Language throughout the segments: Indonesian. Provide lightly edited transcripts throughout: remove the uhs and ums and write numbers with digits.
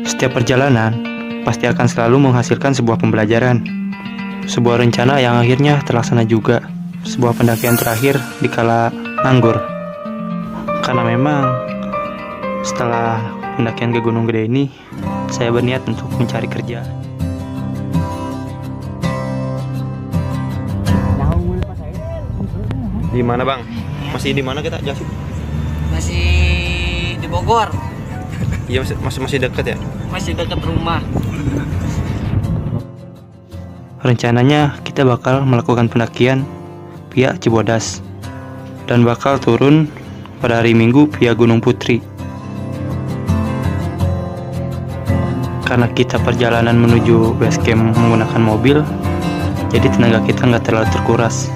Setiap perjalanan pasti akan selalu menghasilkan sebuah pembelajaran, sebuah rencana yang akhirnya terlaksana juga, sebuah pendakian terakhir di kala nganggur. Karena memang setelah pendakian ke Gunung Gede ini, saya berniat untuk mencari kerja. Di mana bang? Masih di mana kita Jasip? Masih di Bogor. Iya masih dekat ya? Masih dekat rumah. Rencananya kita bakal melakukan pendakian via Cibodas dan bakal turun pada hari Minggu via Gunung Putri. Karena kita perjalanan menuju base camp menggunakan mobil, jadi tenaga kita nggak terlalu terkuras.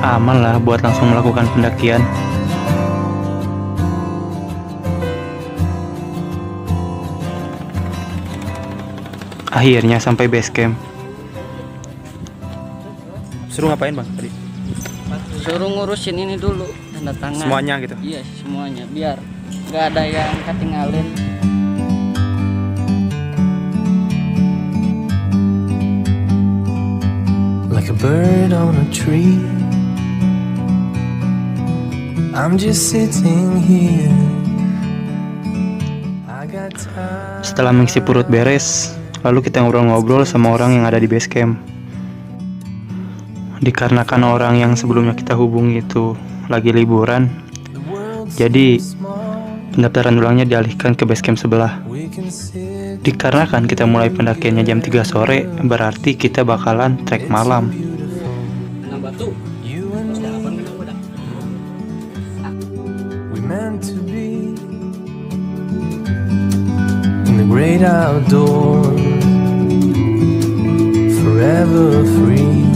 Aman lah buat langsung melakukan pendakian. Akhirnya sampai base camp. Suruh ngapain bang tadi? Suruh ngurusin ini dulu, tanda tangan. Semuanya gitu? Iya semuanya, biar nggak ada yang ketinggalin. Like a bird on a tree, I'm just sitting here. I got time. Setelah mengisi perut beres, lalu kita ngobrol-ngobrol sama orang yang ada di base camp. Dikarenakan orang yang sebelumnya kita hubungi itu lagi liburan, jadi pendaftaran ulangnya dialihkan ke base camp sebelah. Dikarenakan kita mulai pendakiannya jam 3 sore, berarti kita bakalan trek malam. We meant to be in the great outdoors, forever free.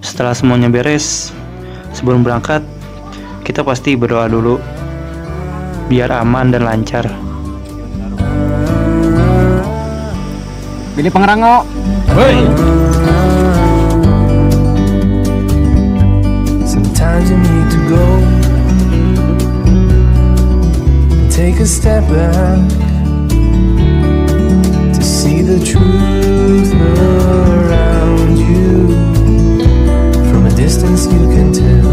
Setelah semuanya beres, sebelum berangkat, kita pasti berdoa dulu biar aman dan lancar. Pilih pengerango. Sometimes you need to go and take a step back to see the truth around you. From a distance you can tell.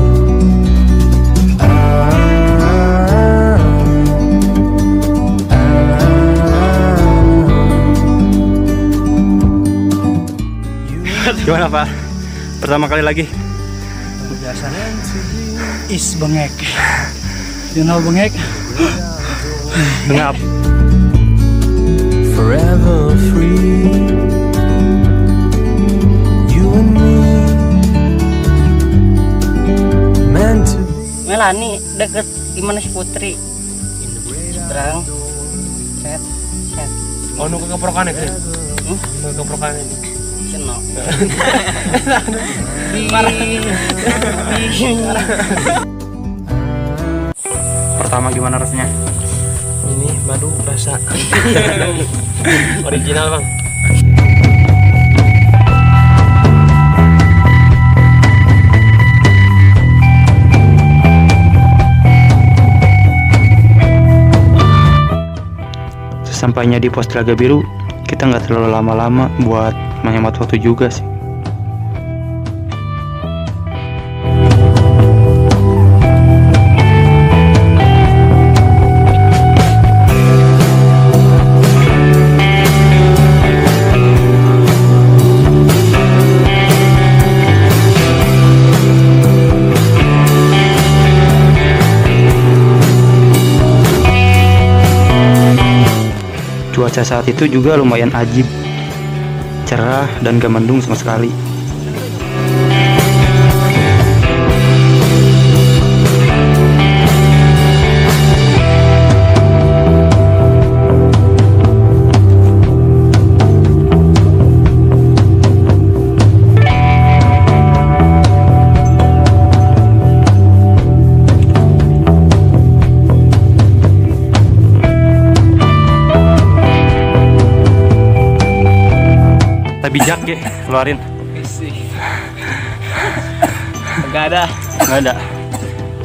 Gimana Pak? Pertama kali lagi? Biasanya is bengek. You know bengek? Ngap. Forever free, you and me, meant to be. Melani deket gimana si Putri? Terang. Set. Oh nu keprokan ya? Nu keprokan ini. Ceno. Pertama gimana rasanya? Ini madu rasa original bang. Sesampainya di pos Telaga Biru, kita nggak terlalu lama-lama buat menghemat waktu juga sih. Cuaca saat itu juga lumayan ajib, cerah dan gak mendung sama sekali. Bijak ya, keluarin. Enggak ada. Nggak ada.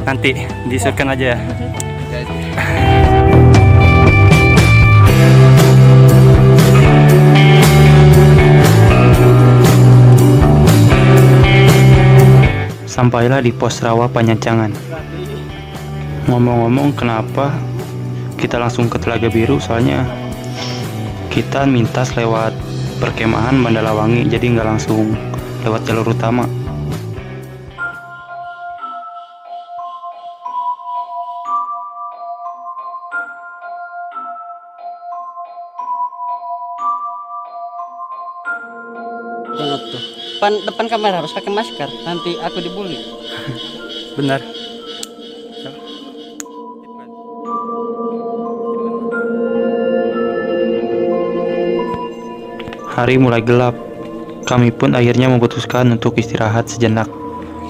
Nanti disuruhkan aja ya. Sampailah di pos rawa Panyancangan. Ngomong-ngomong, kenapa kita langsung ke Telaga Biru? Soalnya kita mintas lewat perkemahan Mandalawangi, jadi nggak langsung lewat jalur utama. Banget tuh. Depan kamera harus pakai masker, nanti aku dibully. Benar. Hari mulai gelap. Kami pun akhirnya memutuskan untuk istirahat sejenak,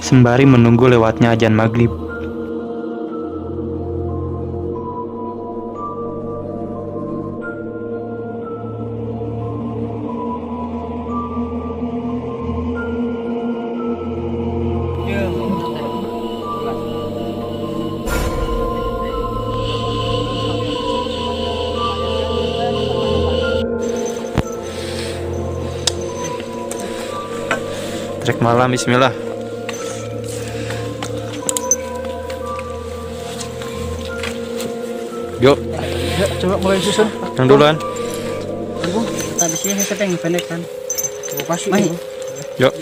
sembari menunggu lewatnya azan maghrib. Trek malam, bismillah. Yuk, Ya, coba mulai susun. yang duluan. Tunggu, habis ini saya pengen pendek kan. Pasti. Mai. Yuk.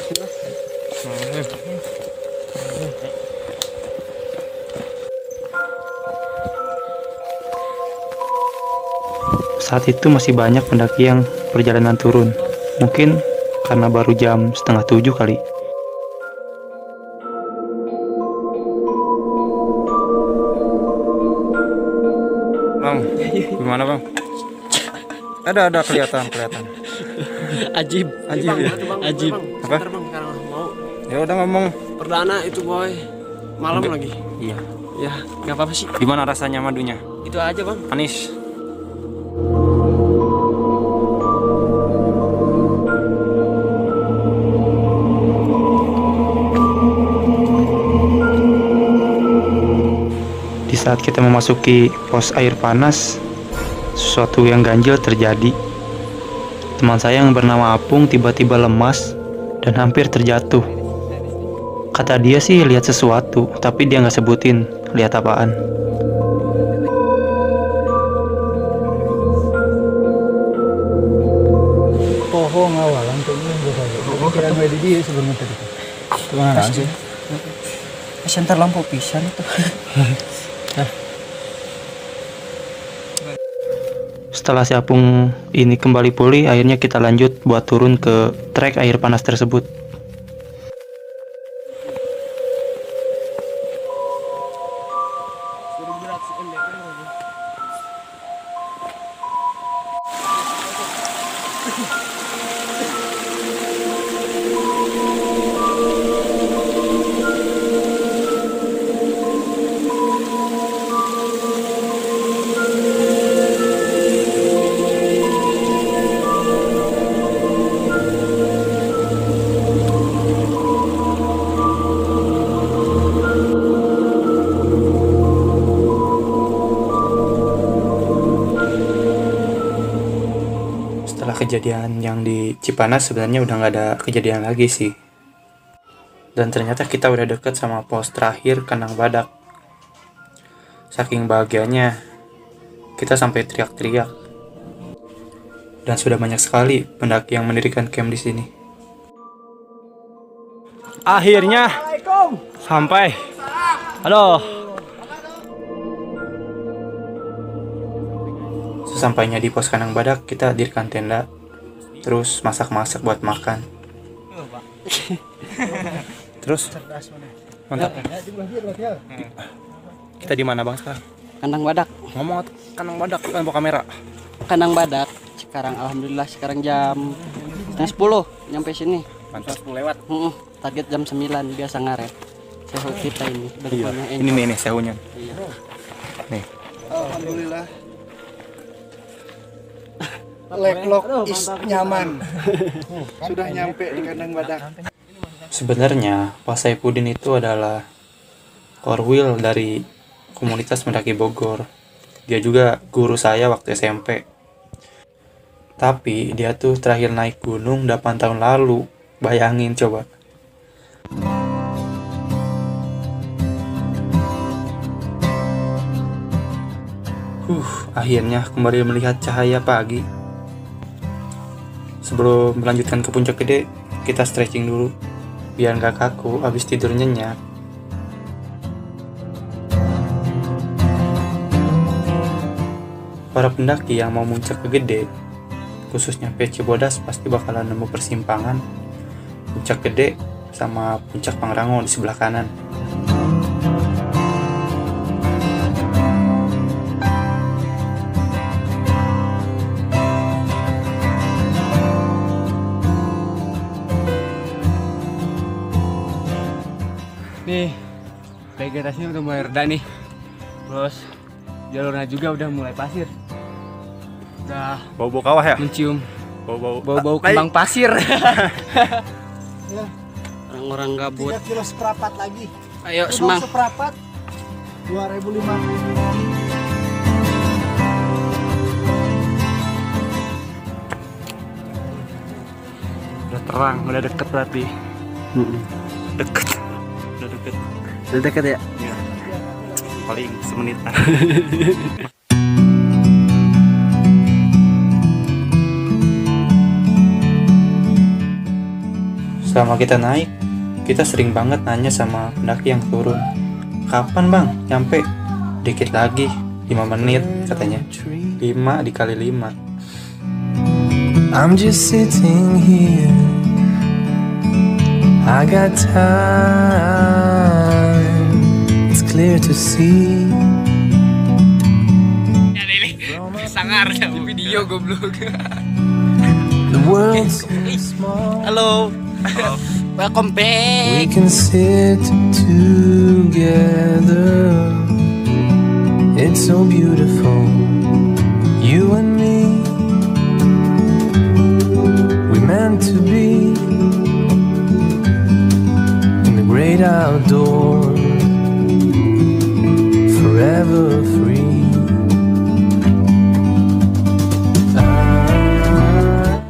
Saat itu masih banyak pendaki yang perjalanan turun. Mungkin karena baru jam 6:30 kali. Bang, gimana bang? Ada kelihatan. Ajib. Ajib ya? Ajib. Apa? Bang, sekarang mau Ya udah ngomong. perdana itu boy. Malam lagi. Iya. Ya, nggak apa-apa sih. Gimana rasanya madunya? Itu aja bang. Manis. Di saat kita memasuki pos air panas, sesuatu yang ganjil terjadi. Teman saya yang bernama Apung tiba-tiba lemas dan hampir terjatuh. Kata dia sih lihat sesuatu, tapi dia nggak sebutin lihat apaan. Pohon awalan tuh ini gue tahu. Kira gue di dia sebelum tadi. Kemana sih? Center lampu pisan itu. Setelah si Apung ini kembali pulih, akhirnya kita lanjut buat turun ke trek air panas tersebut. Setelah kejadian yang di Cipanas, sebenarnya udah nggak ada kejadian lagi sih. Dan ternyata kita udah deket sama pos terakhir Kandang Badak. Saking bahagianya, kita sampai teriak-teriak. Dan sudah banyak sekali pendaki yang mendirikan camp di sini. Akhirnya sampai. Halo. Sesampainya di pos Kandang Badak, kita dirikan tenda, terus masak-masak buat makan. Terus, mantap. Kita di mana bang sekarang? Kandang Badak. Ngomong Kandang Badak, bukan bawa kamera. Kandang Badak. Sekarang alhamdulillah sekarang jam 10 nyampe sini. Mantap. Lewat. Target jam 9 biasa ngaret. Sehu kita ini. Iya. Bentuknya Ini nih sehunya. Iya. Nih. Alhamdulillah. Leklok is nyaman. Sudah nyampe di Kandang Badak. Sebenarnya Pak Saifuddin itu adalah korwil dari komunitas mendaki Bogor. Dia juga guru saya waktu SMP. Tapi dia tuh terakhir naik gunung 8 tahun lalu. Bayangin coba. Akhirnya kembali melihat cahaya pagi. Sebelum melanjutkan ke puncak gede, kita stretching dulu biar gak kaku habis tidur nyenyak. Para pendaki yang mau muncak ke Gede, khususnya PC Bodas, pasti bakalan nemu persimpangan puncak Gede sama puncak Pangrango di sebelah kanan. Nih, vegetasinya udah mulai reda nih. Terus jalurnya juga udah mulai pasir. Udah Bau-bau kawah ya? mencium Bau-bau bau-bau kembang pasir. Orang-orang gabut. 3 kilo seperempat lagi. Ayo Kebun semang. seperempat 2.500. Udah terang, udah deket berarti. Deket. Udah deket. Udah dekat ya? Paling semenitan. Selama kita naik, kita sering banget nanya sama pendaki yang turun, kapan bang nyampe? Dikit lagi, 5 menit katanya. 5 dikali 5. I'm just sitting here. I got time. It's clear to see. Sangar di video goblok. The world seems small. Halo. Welcome We back. can sit together. It's so beautiful. You and me. We meant to be in the great outdoors. Forever free.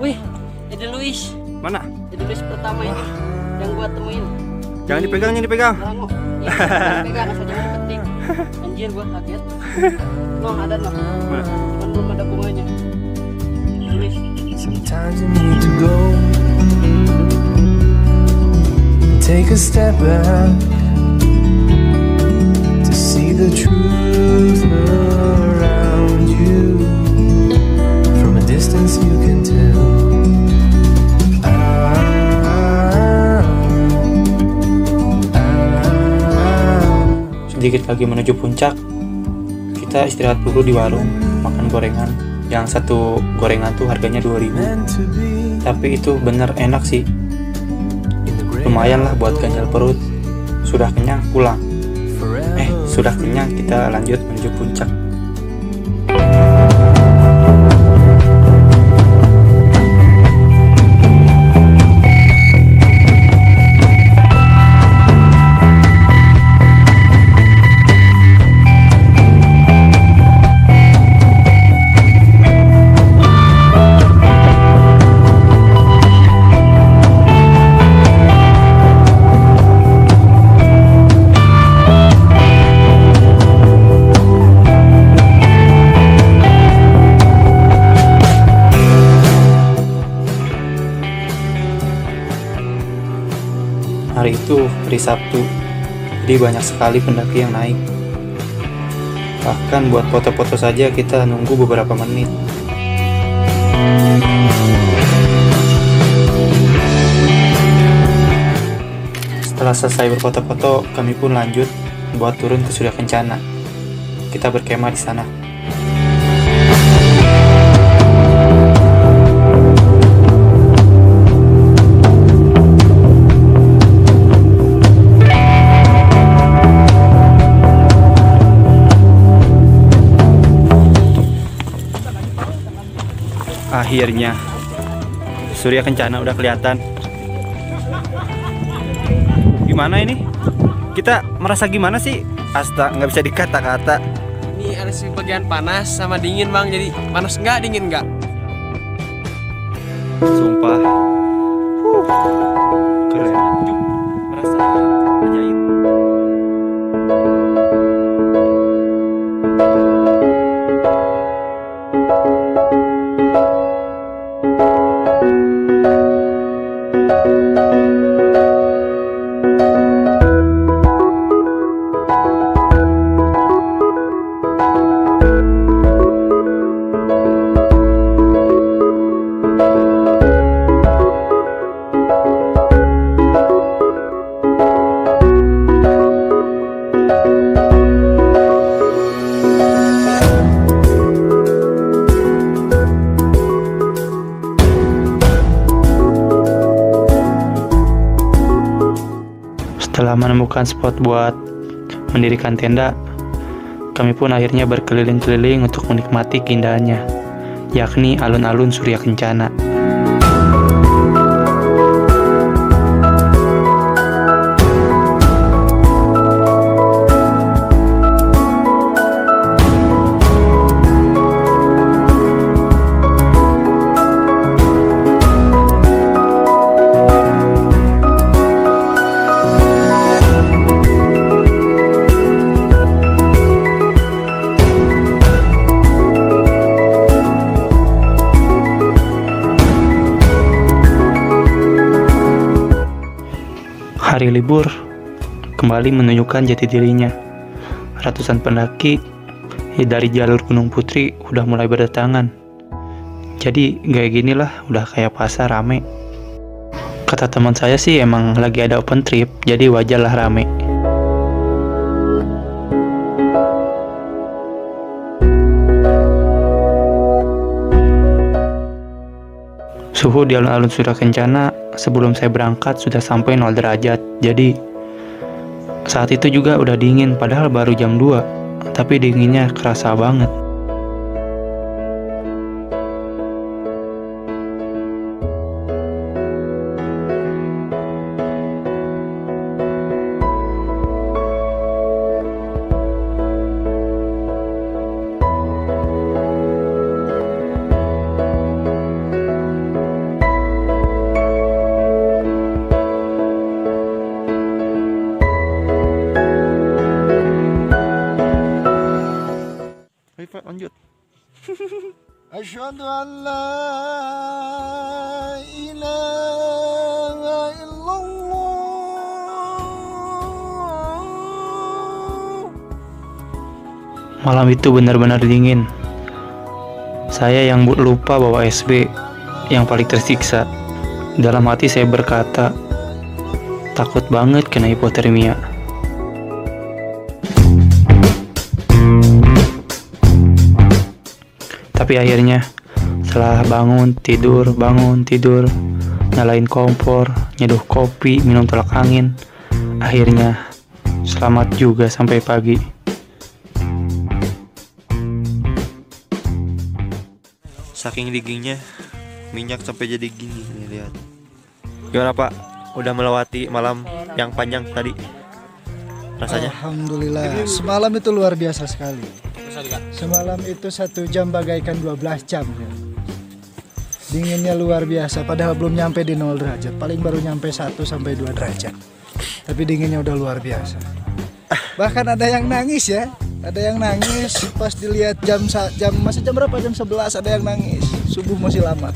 Wih, Ede Luis. Mana? Ede Luis pertama ini yang gua temuin. Jangan dipegang, jangan dipegang. Rango. Iya, jangan pegang asal jangan ketik. Anjir gua kaget. No, ada no. Cuman belum ada bunganya. Ede Luis. Sometimes you need to go and take a step back to see the truth around you. From a distance you can tell. Sedikit lagi menuju puncak, kita istirahat dulu di warung, makan gorengan. Yang satu gorengan tuh harganya 2.000. Meant to be Tapi itu bener enak sih. in the great Lumayan lah buat ganjal perut. Sudah kenyang pulang. forever. Sudah kenyang kita lanjut menuju puncak. Hari itu hari Sabtu, jadi banyak sekali pendaki yang naik. Bahkan buat foto-foto saja kita nunggu beberapa menit. Setelah selesai berfoto-foto, kami pun lanjut buat turun ke Surya Kencana. Kita berkemah di sana. Akhirnya Surya Kencana udah kelihatan. Gimana ini? Kita merasa gimana sih? Astaga, nggak bisa dikata-kata. Ini ada sih bagian panas sama dingin bang. Jadi panas enggak, dingin enggak. Sumpah. Keren. Merasa ajaib. menemukan spot buat mendirikan tenda, kami pun akhirnya berkeliling-keliling untuk menikmati keindahannya, yakni alun-alun Surya Kencana. Hari libur kembali menunjukkan jati dirinya. Ratusan pendaki dari jalur Gunung Putri udah mulai berdatangan. Jadi kayak ginilah, udah kayak pasar rame. Kata teman saya sih emang lagi ada open trip, jadi wajarlah rame. Suhu di alun-alun Surya Kencana sebelum saya berangkat sudah sampai 0 derajat. Jadi saat itu juga udah dingin, padahal baru jam 2. Tapi dinginnya kerasa banget. Lanjut. Asyhadu an la ilaha illallah. Malam itu benar-benar dingin. Saya yang lupa bawa SB, yang paling tersiksa. Dalam hati saya berkata, takut banget kena hipotermia. Tapi akhirnya setelah bangun tidur, nyalain kompor, nyeduh kopi, minum tolak angin, akhirnya selamat juga sampai pagi. Saking dinginnya, minyak sampai jadi gini nih, lihat. Gimana Pak? Udah melewati malam yang panjang tadi? Rasanya? Alhamdulillah, semalam itu luar biasa sekali. Semalam itu 1 jam bagaikan 12 jam ya. Dinginnya luar biasa, padahal belum nyampe di 0 derajat. Paling baru nyampe 1 sampai 2 derajat. Tapi dinginnya udah luar biasa. Bahkan ada yang nangis ya. Ada yang nangis pas dilihat masih jam berapa? Jam 11 ada yang nangis. Subuh masih lama.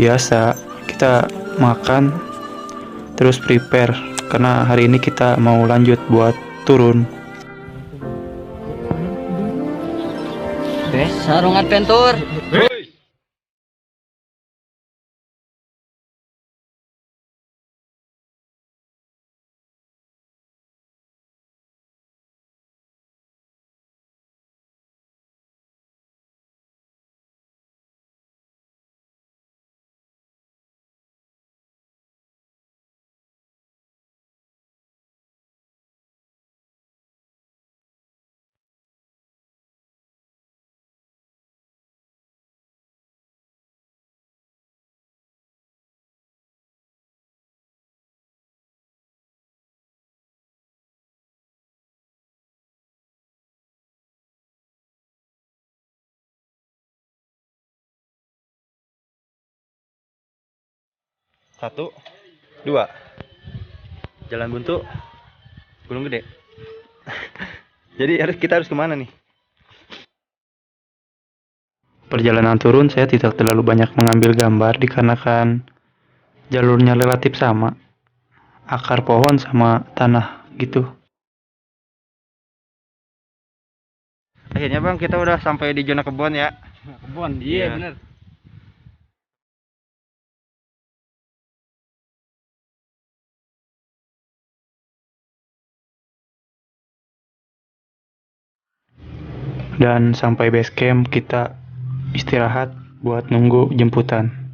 Biasa kita makan terus prepare karena hari ini kita mau lanjut buat turun. Sarung adventure. Satu, dua. Jalan buntu, Gunung Gede. Jadi kita harus kemana nih? Perjalanan turun saya tidak terlalu banyak mengambil gambar dikarenakan jalurnya relatif sama. Akar pohon sama tanah gitu. Akhirnya Bang, kita udah sampai di zona kebun ya. Kebun, Iya. iya bener. Dan sampai base camp kita istirahat buat nunggu jemputan.